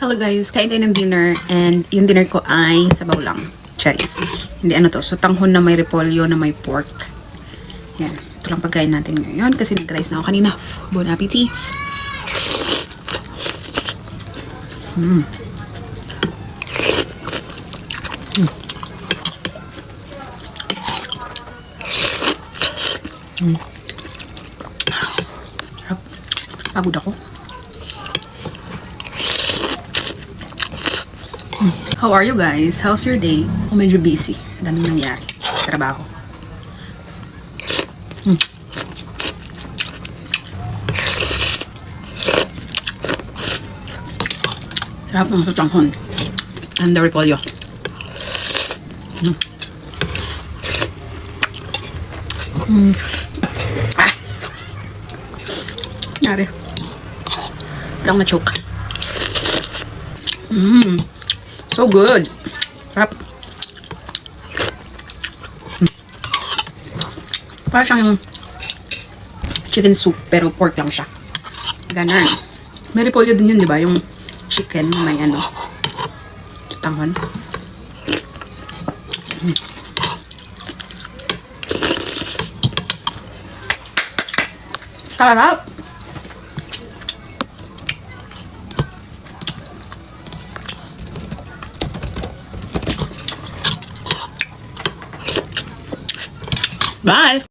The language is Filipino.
Hello guys, kain tayo ng dinner and yung dinner ko ay sabaw lang. Charis. Hindi ano to, so tanghon na may repolyo na may pork. Yan, ito lang pagkain natin ngayon kasi nag-rice na ako kanina. Bon appetit! Mm. Mm. Mm. Sarap. Pagod ako. How are you guys? How's your day? Ako medyo busy. Daming nangyari. Trabaho. Sarap ng sutanghon. And the repolyo. Ah! Nangyari. Walang na-choke. So good. Sarap. Parang siyang chicken soup pero pork lang siya. Ganun. May repolyo din yun, di ba? Yung chicken may ano. Tanghon. Sarap. Bye!